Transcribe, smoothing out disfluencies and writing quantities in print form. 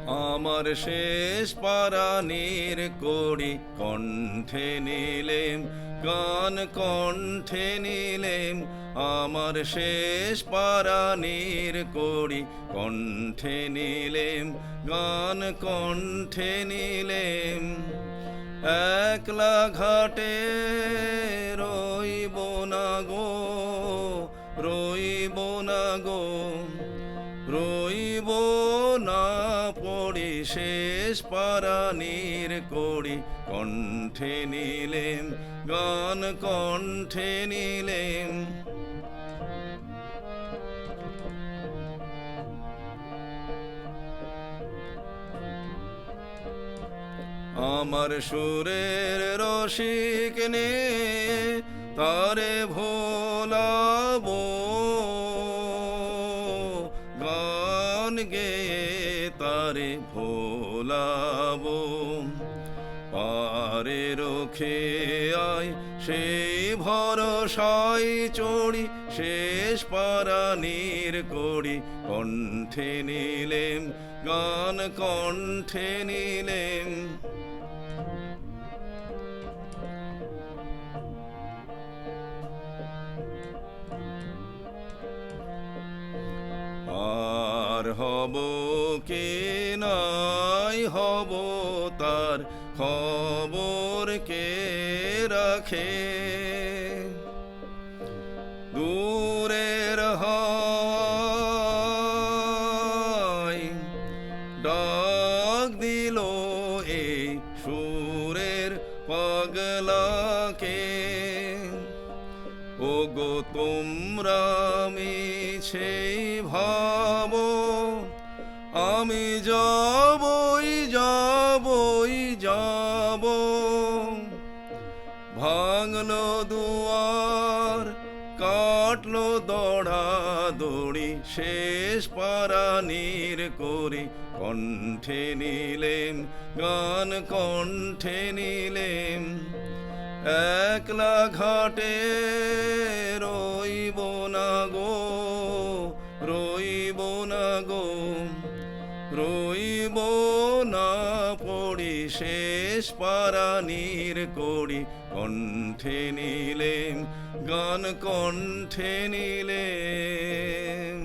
আমার শেষ পারানির কড়ি কণ্ঠে নিলেম, গান কণ্ঠে নিলেম। আমার শেষ পারানির কড়ি কণ্ঠে নিলেম, গান কণ্ঠে নিলেম। একলা ঘাটে রইব না গো, রইব না গো, রইব না পড়ি শেষ পারানির কড়ি কণ্ঠে নিলেম, গান কণ্ঠে নিলেম। আমার সুরের রসিক নে তারে ভোলাবো, গান গেয়ে তারে ভোলাবো। পারে রোখে আয় সেই ভরসায় চড়ি শেষ পারানির কড়ি কণ্ঠে নিলেম, গান কণ্ঠে নিলেম। আর হব কে নাই হব তার খবর কে রাখে, দূরের হয় ডাক দিল এই সুরের পাগলাকে। ওগো তোমরা মিছে ভাবো, আমি যাবই যাবই যাব। ভাঙলো দুয়ার কাটলো দড়া দড়ি শেষ পারানির করি কণ্ঠে নিলেম, গান কণ্ঠে নিলেম। একলা ঘাটে রইব না গো, রইব না গো, রইব না পড়ি শেষ পারানির কড়ি কণ্ঠে নিলেম, গান কণ্ঠে নিলেম।